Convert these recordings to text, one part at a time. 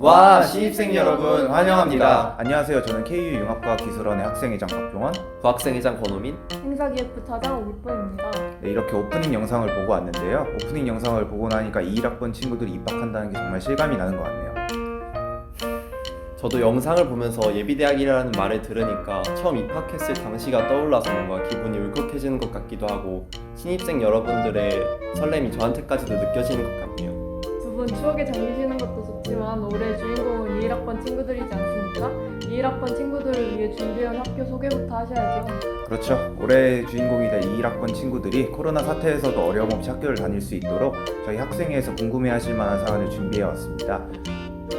와, 신입생 여러분 환영합니다. 안녕하세요. 저는 KU융합과학기술원의 학생회장 박종원. 부학생회장 권호민. 행사기획부차장 오기포입니다. 네, 이렇게 오프닝 영상을 보고 왔는데요. 오프닝 영상을 보고 나니까 21학번 친구들이 입학한다는 게 정말 실감이 나는 것 같네요. 저도 영상을 보면서 예비대학이라는 말을 들으니까 처음 입학했을 당시가 떠올라서 뭔가 기분이 울컥해지는 것 같기도 하고 신입생 여러분들의 설렘이 저한테까지도 느껴지는 것 같네요. 두 분 추억에 잠기시는 것도 좋지만 올해 주인공은 21학번 친구들이지 않습니까? 21학번 친구들을 위해 준비해온 학교 소개부터 하셔야죠. 그렇죠. 올해 주인공이 될 21학번 친구들이 코로나 사태에서도 어려움 없이 학교를 다닐 수 있도록 저희 학생회에서 궁금해하실 만한 사안을 준비해 왔습니다.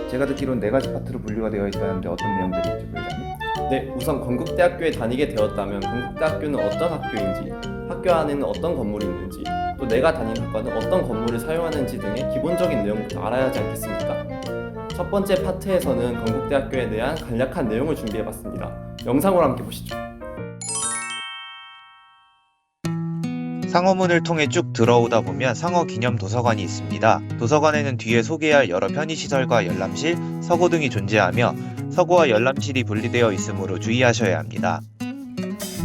제가 듣기로는 4가지 파트로 분류가 되어 있다는데 어떤 내용들이 있죠, 부회장님? 네, 우선 건국대학교에 다니게 되었다면 건국대학교는 어떤 학교인지, 학교 안에는 어떤 건물이 있는지, 또 내가 다니는 학과는 어떤 건물을 사용하는지 등의 기본적인 내용부터 알아야 하지 않겠습니까? 첫 번째 파트에서는 건국대학교에 대한 간략한 내용을 준비해봤습니다. 영상으로 함께 보시죠. 상어문을 통해 쭉 들어오다 보면 상어 기념 도서관이 있습니다. 도서관에는 뒤에 소개할 여러 편의시설과 열람실, 서고 등이 존재하며 서고와 열람실이 분리되어 있으므로 주의하셔야 합니다.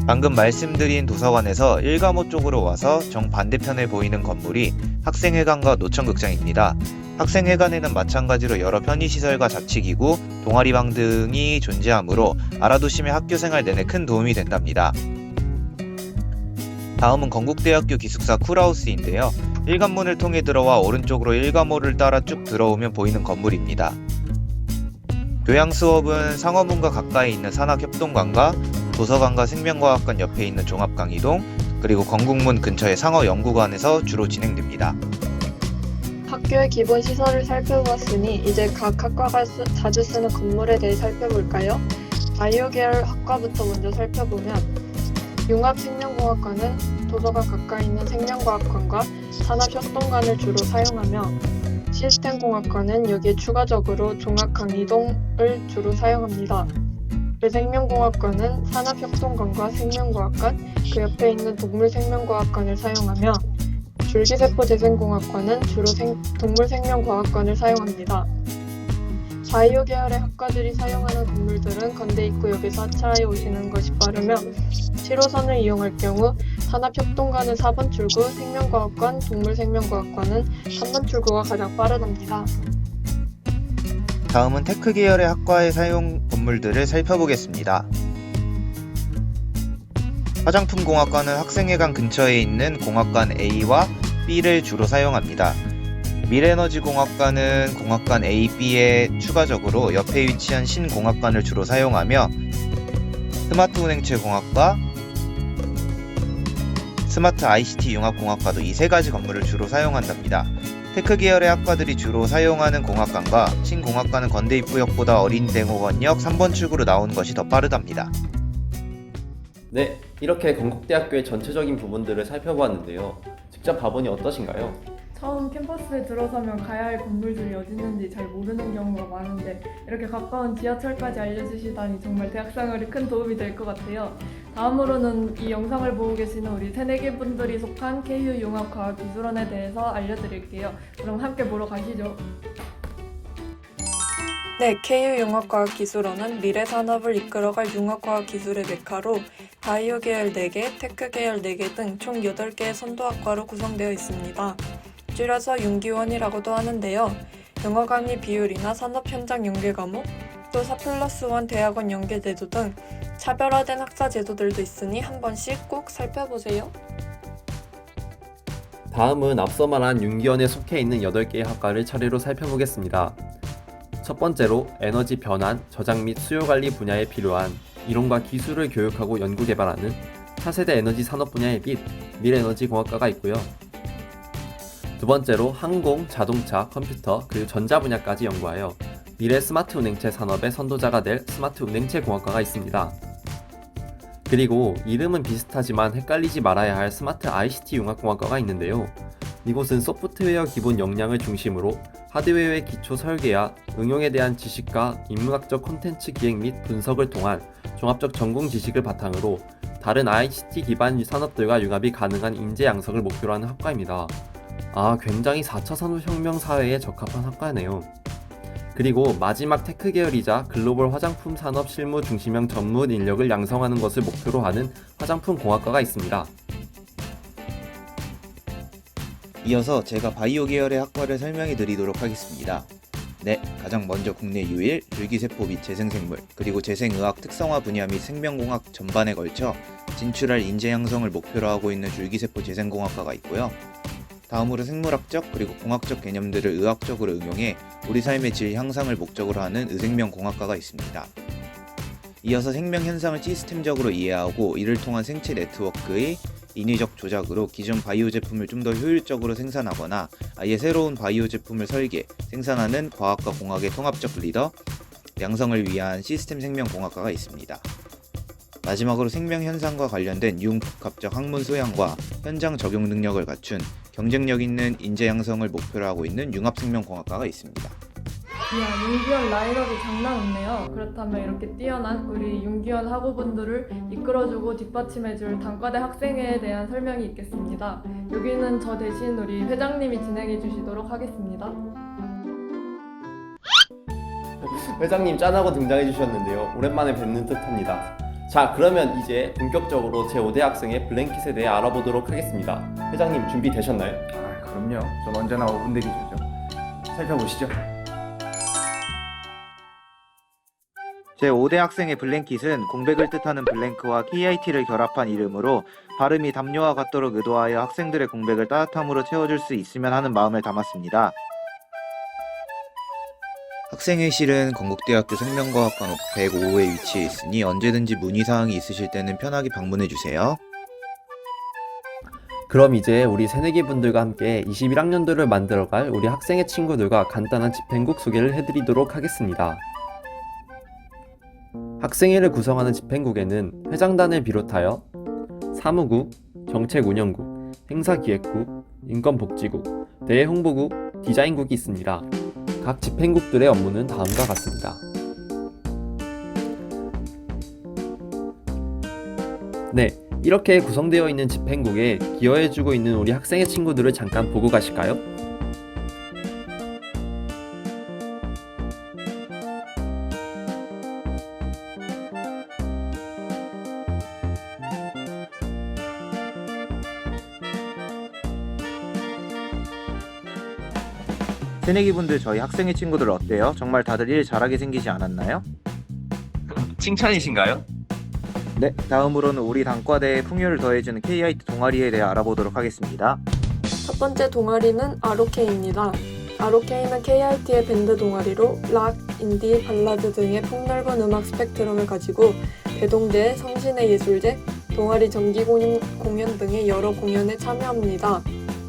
방금 말씀드린 도서관에서 1과목 쪽으로 와서 정반대편에 보이는 건물이 학생회관과 노천극장입니다. 학생회관에는 마찬가지로 여러 편의시설과 자치기구, 동아리방 등이 존재하므로 알아두시면 학교생활 내내 큰 도움이 된답니다. 다음은 건국대학교 기숙사 쿨하우스인데요. 1관문을 통해 들어와 오른쪽으로 1과목을 따라 쭉 들어오면 보이는 건물입니다. 교양 수업은 상어문과 가까이 있는 산학협동관과 도서관과 생명과학관 옆에 있는 종합강의동, 그리고 건국문 근처의 상어연구관에서 주로 진행됩니다. 학교의 기본 시설을 살펴보았으니 이제 각 학과가 자주 쓰는 건물에 대해 살펴볼까요? 바이오 계열 학과부터 먼저 살펴보면 융합생명공학과는 도서관 가까이 있는 생명과학관과 산업협동관을 주로 사용하며 시스템공학과는 여기에 추가적으로 종합강의동을 주로 사용합니다. 배생명공학과는 산업협동관과 생명과학관, 그 옆에 있는 동물생명과학관을 사용하며 줄기세포재생공학과는 주로 동물생명과학관을 사용합니다. 바이오 계열의 학과들이 사용하는 건물들은 건대입구역에서 하차하여 오시는 것이 빠르며 7호선을 이용할 경우 산업협동관은 4번 출구, 생명과학관, 동물생명과학관은 3번 출구가 가장 빠르답니다. 다음은 테크 계열의 학과의 사용 건물들을 살펴보겠습니다. 화장품공학과는 학생회관 근처에 있는 공학관 A와 B를 주로 사용합니다. 미래에너지공학과는 공학관 A, B에 추가적으로 옆에 위치한 신공학관을 주로 사용하며 스마트운행체공학과, 스마트 ICT 융합공학과도 이 3가지 건물을 주로 사용한답니다. 테크 계열의 학과들이 주로 사용하는 공학관과 신공학과는 건대입구역보다 어린 대목원역 3번 출구로 나오는 것이 더 빠르답니다. 네, 이렇게 건국대학교의 전체적인 부분들을 살펴보았는데요. 직접 봐보니 어떠신가요? 처음 캠퍼스에 들어서면 가야 할 건물들이 어디 있는지 잘 모르는 경우가 많은데 이렇게 가까운 지하철까지 알려주시다니 정말 대학생활에 큰 도움이 될 것 같아요. 다음으로는 이 영상을 보고 계시는 우리 새내기 분들이 속한 KU융합과학기술원에 대해서 알려드릴게요. 그럼 함께 보러 가시죠. 네, KU융합과학기술원은 미래산업을 이끌어갈 융합과학기술의 메카로 바이오 계열 4개, 테크 계열 4개 등 총 8개의 선도학과로 구성되어 있습니다. 줄여서 융기원이라고도 하는데요. 영어 강의 비율이나 산업 현장 연계 과목, 또 4+1 대학원 연계 제도 등 차별화된 학사 제도들도 있으니 한 번씩 꼭 살펴보세요. 다음은 앞서 말한 융기원에 속해 있는 8개의 학과를 차례로 살펴보겠습니다. 첫 번째로 에너지 변환, 저장 및 수요 관리 분야에 필요한 이론과 기술을 교육하고 연구 개발하는 차세대 에너지 산업 분야의 빛, 미래에너지공학과가 있고요. 두 번째로 항공, 자동차, 컴퓨터, 그리고 전자 분야까지 연구하여 미래 스마트 운행체 산업의 선도자가 될 스마트 운행체 공학과가 있습니다. 그리고 이름은 비슷하지만 헷갈리지 말아야 할 스마트 ICT 융합공학과가 있는데요. 이곳은 소프트웨어 기본 역량을 중심으로 하드웨어의 기초 설계와 응용에 대한 지식과 인문학적 콘텐츠 기획 및 분석을 통한 종합적 전공 지식을 바탕으로 다른 ICT 기반 산업들과 융합이 가능한 인재 양성을 목표로 하는 학과입니다. 굉장히 4차 산업혁명 사회에 적합한 학과네요. 그리고 마지막 테크 계열이자 글로벌 화장품 산업 실무 중심형 전문 인력을 양성하는 것을 목표로 하는 화장품 공학과가 있습니다. 이어서 제가 바이오 계열의 학과를 설명해 드리도록 하겠습니다. 네, 가장 먼저 국내 유일 줄기세포 및 재생생물, 그리고 재생의학 특성화 분야 및 생명공학 전반에 걸쳐 진출할 인재 양성을 목표로 하고 있는 줄기세포 재생공학과가 있고요. 다음으로 생물학적 그리고 공학적 개념들을 의학적으로 응용해 우리 삶의 질 향상을 목적으로 하는 의생명공학과가 있습니다. 이어서 생명 현상을 시스템적으로 이해하고 이를 통한 생체 네트워크의 인위적 조작으로 기존 바이오 제품을 좀 더 효율적으로 생산하거나 아예 새로운 바이오 제품을 설계, 생산하는 과학과 공학의 통합적 리더, 양성을 위한 시스템 생명공학과가 있습니다. 마지막으로 생명 현상과 관련된 융복합적 학문 소양과 현장 적용 능력을 갖춘 경쟁력 있는 인재 양성을 목표로 하고 있는 융합생명공학과가 있습니다. 이야, 윤기현 라인업이 장난 없네요. 그렇다면 이렇게 뛰어난 우리 윤기현 학우분들을 이끌어주고 뒷받침해줄 단과대 학생회에 대한 설명이 있겠습니다. 여기는 저 대신 우리 회장님이 진행해 주시도록 하겠습니다. 회장님 짠하고 등장해 주셨는데요. 오랜만에 뵙는 듯합니다. 자, 그러면 이제 본격적으로 제5대 학생의 블랭킷에 대해 알아보도록 하겠습니다. 회장님 준비되셨나요? 아, 그럼요. 전 언제나 5분 대기조죠. 살펴보시죠. 제5대 학생의 블랭킷은 공백을 뜻하는 블랭크와 KIT를 결합한 이름으로 발음이 담요와 같도록 의도하여 학생들의 공백을 따뜻함으로 채워줄 수 있으면 하는 마음을 담았습니다. 학생회실은 건국대학교 생명과학관 105호에 위치해 있으니 언제든지 문의사항이 있으실 때는 편하게 방문해주세요. 그럼 이제 우리 새내기 분들과 함께 21학년도를 만들어갈 우리 학생의 친구들과 간단한 집행국 소개를 해드리도록 하겠습니다. 학생회를 구성하는 집행국에는 회장단을 비롯하여 사무국, 정책운영국, 행사기획국, 인권복지국, 대외홍보국, 디자인국이 있습니다. 각 집행국들의 업무는 다음과 같습니다. 네, 이렇게 구성되어 있는 집행국에 기여해주고 있는 우리 학생의 친구들을 잠깐 보고 가실까요? 새내기분들 저희 학생회 친구들 어때요? 정말 다들 일 잘하게 생기지 않았나요? 칭찬이신가요? 네, 다음으로는 우리 단과대의 풍요를 더해주는 KIT 동아리에 대해 알아보도록 하겠습니다. 첫 번째 동아리는 ROK입니다. ROK는 KIT의 밴드 동아리로 락, 인디, 발라드 등의 폭넓은 음악 스펙트럼을 가지고 대동대, 성신의 예술제, 동아리 정기 공연 등의 여러 공연에 참여합니다.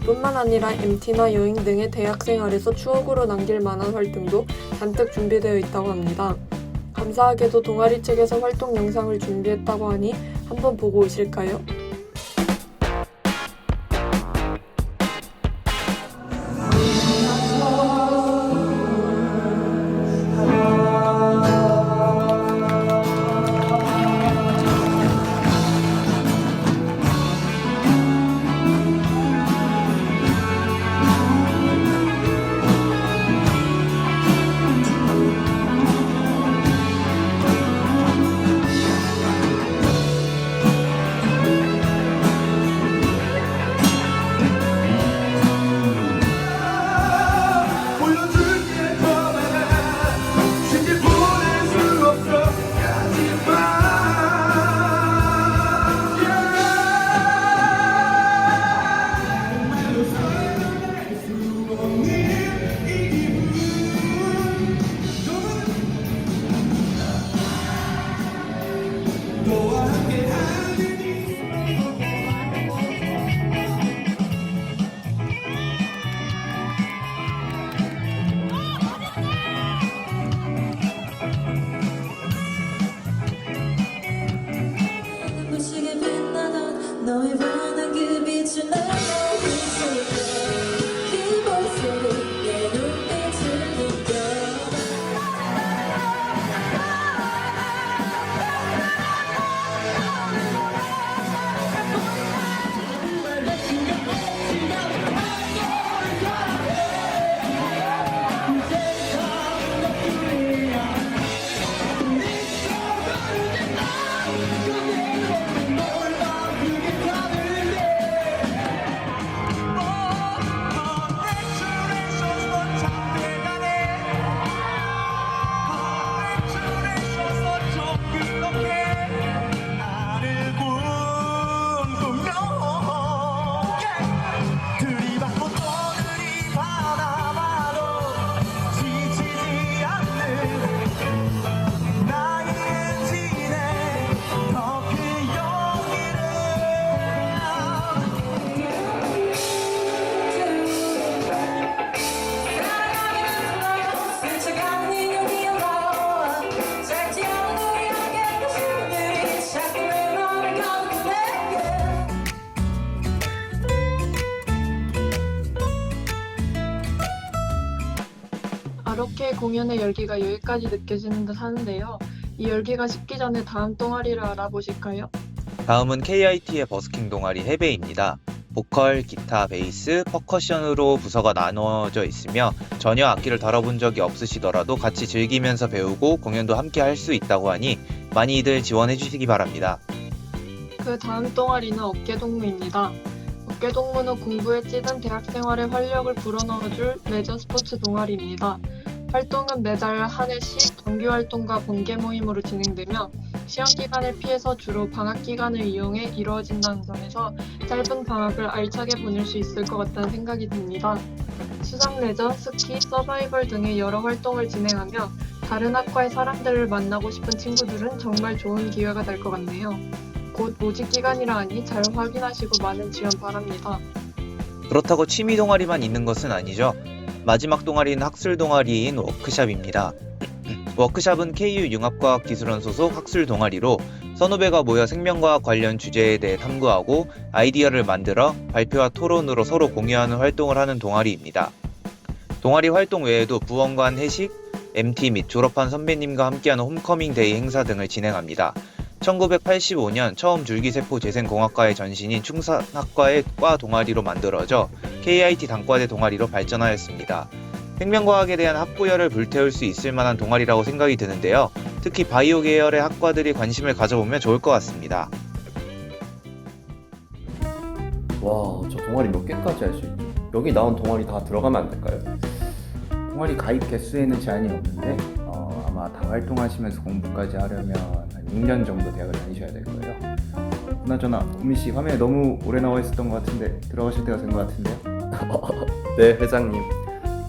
뿐만 아니라 MT나 여행 등의 대학생활에서 추억으로 남길 만한 활동도 잔뜩 준비되어 있다고 합니다. 감사하게도 동아리 측에서 활동 영상을 준비했다고 하니 한번 보고 오실까요? 이렇게 공연의 열기가 여기까지 느껴지는 듯 하는데요. 이 열기가 식기 전에 다음 동아리를 알아보실까요? 다음은 KIT의 버스킹 동아리 해배입니다. 보컬, 기타, 베이스, 퍼커션으로 부서가 나누어져 있으며 전혀 악기를 다뤄본 적이 없으시더라도 같이 즐기면서 배우고 공연도 함께 할 수 있다고 하니 많이들 지원해 주시기 바랍니다. 그 다음 동아리는 어깨동무입니다. 어깨동무는 공부에 찌든 대학생활에 활력을 불어넣어줄 레저 스포츠 동아리입니다. 활동은 매달 한 해씩 정규 활동과 번개 모임으로 진행되며 시험 기간을 피해서 주로 방학 기간을 이용해 이루어진다는 점에서 짧은 방학을 알차게 보낼 수 있을 것 같다는 생각이 듭니다. 수상 레저, 스키, 서바이벌 등의 여러 활동을 진행하며 다른 학과의 사람들을 만나고 싶은 친구들은 정말 좋은 기회가 될 것 같네요. 곧 모집 기간이라 하니 잘 확인하시고 많은 지원 바랍니다. 그렇다고 취미 동아리만 있는 것은 아니죠. 마지막 동아리는 학술 동아리인 워크샵입니다. 워크샵은 KU 융합과학기술원 소속 학술 동아리로 선후배가 모여 생명과학 관련 주제에 대해 탐구하고 아이디어를 만들어 발표와 토론으로 서로 공유하는 활동을 하는 동아리입니다. 동아리 활동 외에도 부원간 회식, MT 및 졸업한 선배님과 함께하는 홈커밍 데이 행사 등을 진행합니다. 1985년 처음 줄기세포 재생공학과의 전신인 충산학과의 과 동아리로 만들어져 KIT 단과대 동아리로 발전하였습니다. 생명과학에 대한 학부열을 불태울 수 있을 만한 동아리라고 생각이 드는데요. 특히 바이오 계열의 학과들이 관심을 가져보면 좋을 것 같습니다. 와, 저 동아리 몇 개까지 할 수 있죠? 여기 나온 동아리 다 들어가면 안 될까요? 동아리 가입 개수에는 제한이 없는데 아마 다 활동하시면서 공부까지 하려면 한 6년 정도 대학을 다니셔야 될 거예요. 그나저나 우민씨 화면에 너무 오래 나와 있었던 것 같은데 들어가실 때가 된 것 같은데요? 네, 회장님.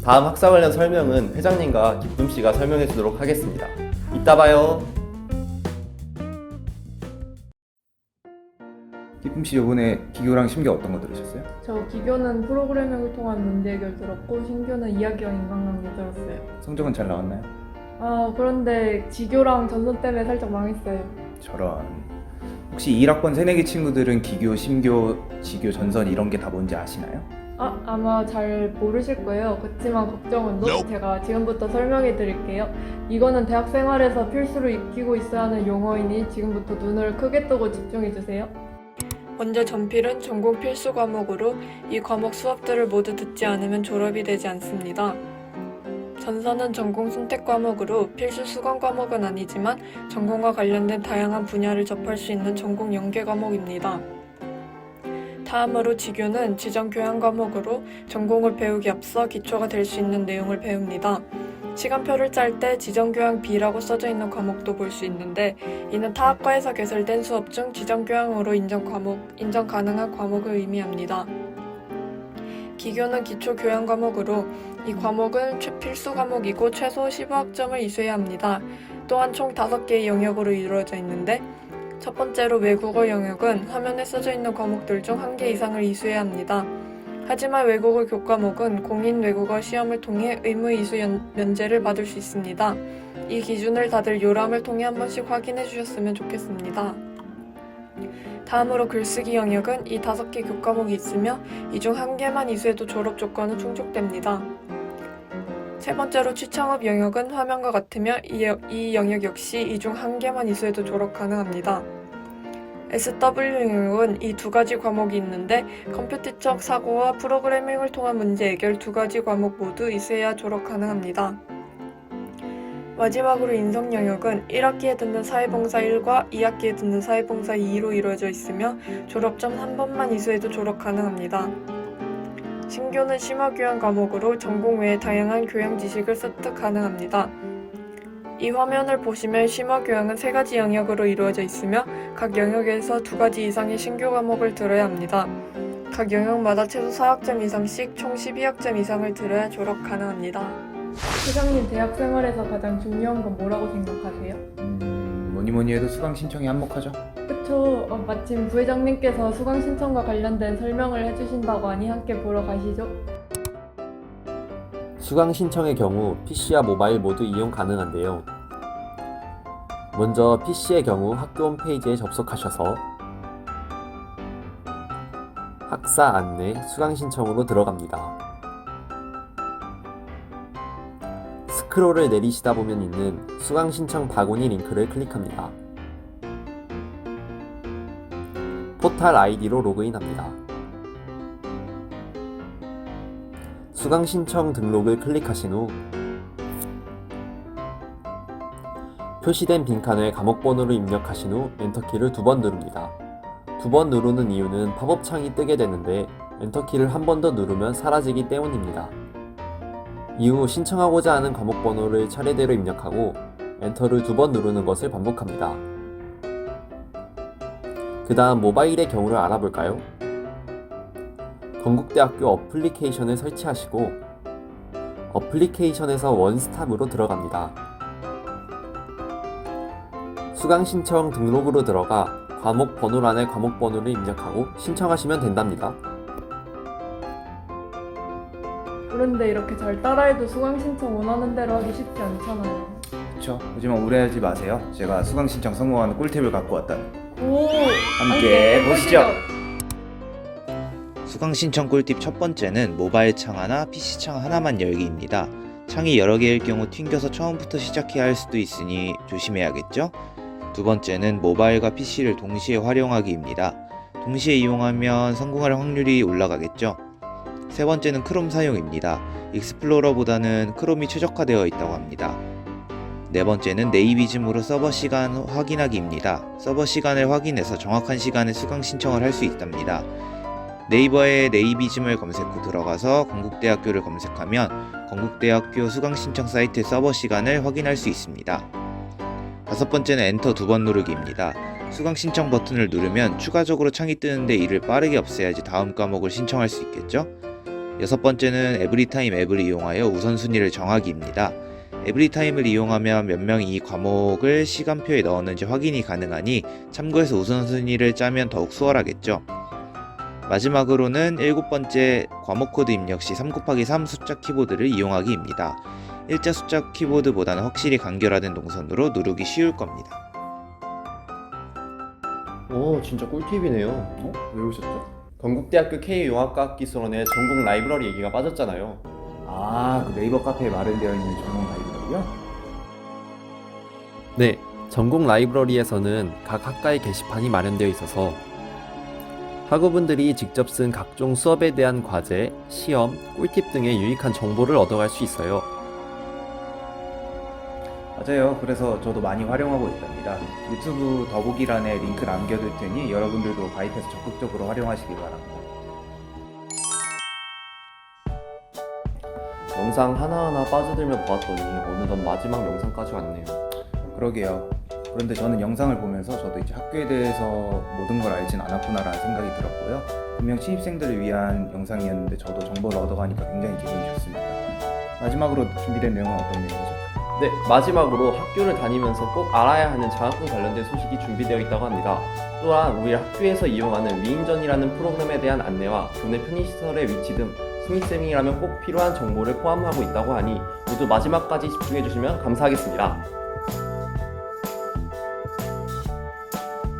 다음 학사 관련 설명은 회장님과 기쁨씨가 설명해 주도록 하겠습니다. 이따 봐요. 기쁨씨 요번에 기교랑 심교 어떤 거 들으셨어요? 저 기교는 프로그래밍을 통한 문제 해결 들었고 신교는 이야기와 인간관계 들었어요. 성적은 잘 나왔나요? 그런데 지교랑 전선 때문에 살짝 망했어요. 저런. 혹시 1학번 새내기 친구들은 기교, 심교, 지교, 전선 이런 게 다 뭔지 아시나요? 아마 잘 모르실 거예요. 그렇지만 걱정은 제가 지금부터 설명해 드릴게요. 이거는 대학 생활에서 필수로 익히고 있어야 하는 용어이니 지금부터 눈을 크게 뜨고 집중해 주세요. 먼저 전필은 전공 필수 과목으로 이 과목 수업들을 모두 듣지 않으면 졸업이 되지 않습니다. 전선은 전공 선택 과목으로 필수 수강 과목은 아니지만 전공과 관련된 다양한 분야를 접할 수 있는 전공 연계 과목입니다. 다음으로 지교는 지정 교양 과목으로 전공을 배우기 앞서 기초가 될 수 있는 내용을 배웁니다. 시간표를 짤 때 지정 교양 B라고 써져 있는 과목도 볼 수 있는데 이는 타 학과에서 개설된 수업 중 지정 교양으로 인정 가능한 과목을 의미합니다. 기교는 기초 교양 과목으로 이 과목은 필수 과목이고 최소 15학점을 이수해야 합니다. 또한 총 5개의 영역으로 이루어져 있는데 첫 번째로 외국어 영역은 화면에 써져 있는 과목들 중 1개 이상을 이수해야 합니다. 하지만 외국어 교과목은 공인 외국어 시험을 통해 의무 이수 면제를 받을 수 있습니다. 이 기준을 다들 요람을 통해 한 번씩 확인해 주셨으면 좋겠습니다. 다음으로 글쓰기 영역은 이 5개 교과목이 있으며 이 중 1개만 이수해도 졸업 조건은 충족됩니다. 세 번째로 취창업 영역은 화면과 같으며 이 영역 역시 이 중 1개만 이수해도 졸업 가능합니다. SW 영역은 이 2가지 과목이 있는데 컴퓨터적 사고와 프로그래밍을 통한 문제 해결 2가지 과목 모두 이수해야 졸업 가능합니다. 마지막으로 인성 영역은 1학기에 듣는 사회봉사 1과 2학기에 듣는 사회봉사 2로 이루어져 있으며 졸업점 3번만 이수해도 졸업 가능합니다. 신교는 심화교양 과목으로 전공 외에 다양한 교양 지식을 습득 가능합니다. 이 화면을 보시면 심화교양은 3가지 영역으로 이루어져 있으며 각 영역에서 2가지 이상의 신교 과목을 들어야 합니다. 각 영역마다 최소 4학점 이상씩 총 12학점 이상을 들어야 졸업 가능합니다. 회장님 대학 생활에서 가장 중요한 건 뭐라고 생각하세요? 뭐니 해도 수강 신청에 한몫하죠. 그쵸. 마침 부회장님께서 수강 신청과 관련된 설명을 해주신다고 하니 함께 보러 가시죠. 수강 신청의 경우 PC와 모바일 모두 이용 가능한데요. 먼저 PC의 경우 학교 홈페이지에 접속하셔서 학사 안내 수강 신청으로 들어갑니다. 스크롤을 내리시다 보면 있는 수강 신청 바구니 링크를 클릭합니다. 포탈 아이디로 로그인합니다. 수강 신청 등록을 클릭하신 후 표시된 빈칸에 과목 번호를 입력하신 후 엔터키를 2번 누릅니다. 2번 누르는 이유는 팝업 창이 뜨게 되는데 엔터키를 한 번 더 누르면 사라지기 때문입니다. 이후 신청하고자 하는 과목 번호를 차례대로 입력하고 엔터를 2번 누르는 것을 반복합니다. 그 다음 모바일의 경우를 알아볼까요? 건국대학교 어플리케이션을 설치하시고 어플리케이션에서 원스톱으로 들어갑니다. 수강 신청 등록으로 들어가 과목 번호란에 과목 번호를 입력하고 신청하시면 된답니다. 그런데 이렇게 잘 따라해도 수강 신청 원하는 대로 하기 쉽지 않잖아요. 그쵸? 하지만 오해하지 마세요. 제가 수강 신청 성공하는 꿀팁을 갖고 왔다는. 오, 함께 보시죠. 수강 신청 꿀팁 첫 번째는 모바일 창 하나, PC 창 하나만 열기입니다. 창이 여러 개일 경우 튕겨서 처음부터 시작해야 할 수도 있으니 조심해야겠죠? 두 번째는 모바일과 PC를 동시에 활용하기입니다. 동시에 이용하면 성공할 확률이 올라가겠죠? 세 번째는 크롬 사용입니다. 익스플로러보다는 크롬이 최적화되어 있다고 합니다. 네 번째는 네이비즘으로 서버 시간 확인하기입니다. 서버 시간을 확인해서 정확한 시간에 수강 신청을 할 수 있답니다. 네이버에 네이비즘을 검색 후 들어가서 건국대학교를 검색하면 건국대학교 수강 신청 사이트 서버 시간을 확인할 수 있습니다. 다섯 번째는 엔터 2번 누르기입니다. 수강 신청 버튼을 누르면 추가적으로 창이 뜨는데 이를 빠르게 없애야지 다음 과목을 신청할 수 있겠죠? 여섯 번째는 에브리타임 앱을 이용하여 우선순위를 정하기입니다. 에브리타임을 이용하면 몇 명이 이 과목을 시간표에 넣었는지 확인이 가능하니 참고해서 우선순위를 짜면 더욱 수월하겠죠. 마지막으로는 일곱 번째 과목 코드 입력 시 3곱하기3 숫자 키보드를 이용하기입니다. 일자 숫자 키보드보다는 확실히 간결화된 동선으로 누르기 쉬울 겁니다. 오, 진짜 꿀팁이네요. 왜 오셨죠? 건국대학교 K융합과학기술원의 전공 라이브러리 얘기가 빠졌잖아요. 아, 그 네이버 카페에 마련되어 있는 전용 라이브러리요? 네, 전공 라이브러리에서는 각 학과의 게시판이 마련되어 있어서 학우분들이 직접 쓴 각종 수업에 대한 과제, 시험, 꿀팁 등의 유익한 정보를 얻어갈 수 있어요. 맞아요. 그래서 저도 많이 활용하고 있답니다. 유튜브 더보기란에 링크 남겨둘 테니 여러분들도 가입해서 적극적으로 활용하시기 바랍니다. 영상 하나하나 빠져들며 보았더니 어느덧 마지막 영상까지 왔네요. 그러게요. 그런데 저는 영상을 보면서 저도 이제 학교에 대해서 모든 걸 알진 않았구나라는 생각이 들었고요. 분명 신입생들을 위한 영상이었는데 저도 정보를 얻어가니까 굉장히 기분이 좋습니다. 마지막으로 준비된 내용은 어떤 내용이죠? 네, 마지막으로 학교를 다니면서 꼭 알아야 하는 장학금 관련된 소식이 준비되어 있다고 합니다. 또한 우리 학교에서 이용하는 위인전이라는 프로그램에 대한 안내와 교내 편의시설의 위치 등 수미쌤이라면 꼭 필요한 정보를 포함하고 있다고 하니 모두 마지막까지 집중해주시면 감사하겠습니다.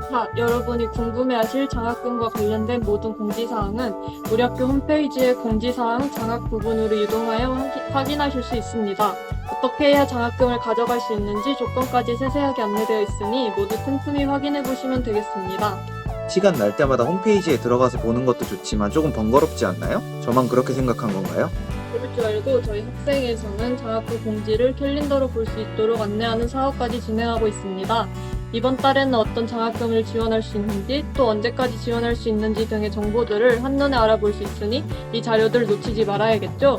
자, 여러분이 궁금해하실 장학금과 관련된 모든 공지사항은 우리 학교 홈페이지의 공지사항 장학 부분으로 이동하여 확인하실 수 있습니다. 어떻게 해야 장학금을 가져갈 수 있는지 조건까지 세세하게 안내되어 있으니 모두 틈틈이 확인해 보시면 되겠습니다. 시간 날 때마다 홈페이지에 들어가서 보는 것도 좋지만 조금 번거롭지 않나요? 저만 그렇게 생각한 건가요? 그럴 줄 알고 저희 학생회에서는 장학금 공지를 캘린더로 볼 수 있도록 안내하는 사업까지 진행하고 있습니다. 이번 달에는 어떤 장학금을 지원할 수 있는지 또 언제까지 지원할 수 있는지 등의 정보들을 한눈에 알아볼 수 있으니 이 자료들 놓치지 말아야겠죠?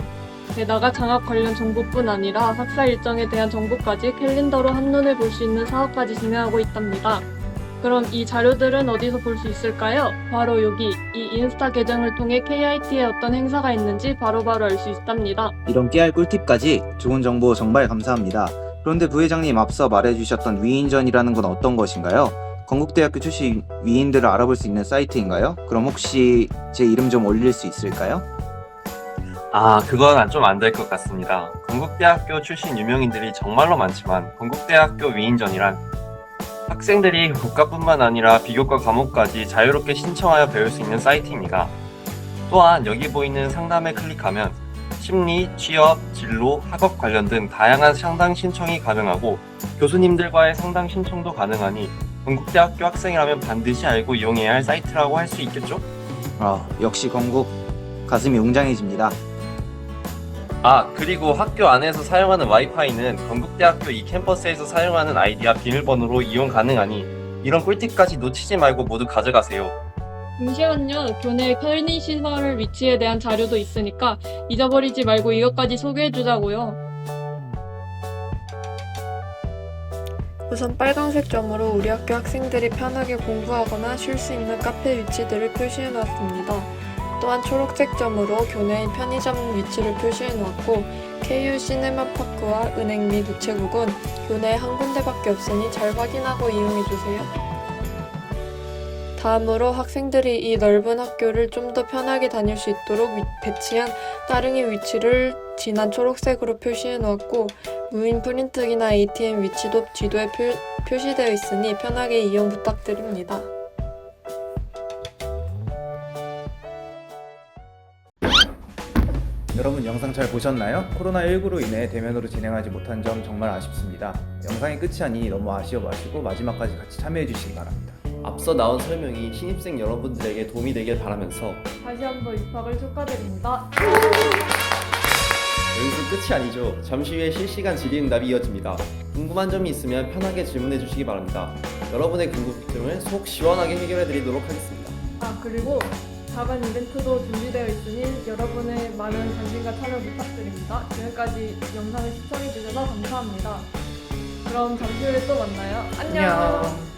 게다가 장학 관련 정보뿐 아니라 학사 일정에 대한 정보까지 캘린더로 한눈에 볼 수 있는 사업까지 진행하고 있답니다. 그럼 이 자료들은 어디서 볼 수 있을까요? 바로 여기 이 인스타 계정을 통해 KIT에 어떤 행사가 있는지 바로바로 알 수 있답니다. 이런 깨알 꿀팁까지 좋은 정보 정말 감사합니다. 그런데 부회장님 앞서 말해주셨던 위인전이라는 건 어떤 것인가요? 건국대학교 출신 위인들을 알아볼 수 있는 사이트인가요? 그럼 혹시 제 이름 좀 올릴 수 있을까요? 아, 그건 좀 안 될 것 같습니다. 건국대학교 출신 유명인들이 정말로 많지만 건국대학교 위인전이란 학생들이 국가뿐만 아니라 비교과 과목까지 자유롭게 신청하여 배울 수 있는 사이트입니다. 또한 여기 보이는 상단에 클릭하면 심리, 취업, 진로, 학업 관련 등 다양한 상담 신청이 가능하고 교수님들과의 상담 신청도 가능하니 건국대학교 학생이라면 반드시 알고 이용해야 할 사이트라고 할 수 있겠죠? 역시 건국 가슴이 웅장해집니다. 그리고 학교 안에서 사용하는 와이파이는 건국대학교 이 캠퍼스에서 사용하는 아이디와 비밀번호로 이용 가능하니 이런 꿀팁까지 놓치지 말고 모두 가져가세요. 잠시만요. 교내 편의시설 위치에 대한 자료도 있으니까 잊어버리지 말고 이것까지 소개해주자고요. 우선 빨간색 점으로 우리 학교 학생들이 편하게 공부하거나 쉴 수 있는 카페 위치들을 표시해 놓았습니다. 또한 초록색 점으로 교내의 편의점 위치를 표시해 놓았고 KU 시네마파크와 은행 및 우체국은 교내에 한 군데밖에 없으니 잘 확인하고 이용해 주세요. 다음으로 학생들이 이 넓은 학교를 좀 더 편하게 다닐 수 있도록 배치한 따릉이 위치를 진한 초록색으로 표시해 놓았고 무인 프린트기나 ATM 위치도 지도에 표시되어 있으니 편하게 이용 부탁드립니다. 여러분 영상 잘 보셨나요? 코로나19로 인해 대면으로 진행하지 못한 점 정말 아쉽습니다. 영상이 끝이 아니니 너무 아쉬워 마시고 마지막까지 같이 참여해 주시기 바랍니다. 앞서 나온 설명이 신입생 여러분들에게 도움이 되길 바라면서 다시 한번 입학을 축하드립니다. 여기서 끝이 아니죠. 잠시 후에 실시간 질의응답이 이어집니다. 궁금한 점이 있으면 편하게 질문해 주시기 바랍니다. 여러분의 궁금증을 속 시원하게 해결해 드리도록 하겠습니다. 그리고 작은 이벤트도 준비되어 있으니 여러분의 많은 관심과 참여 부탁드립니다. 지금까지 영상을 시청해 주셔서 감사합니다. 그럼 잠시 후에 또 만나요. 안녕.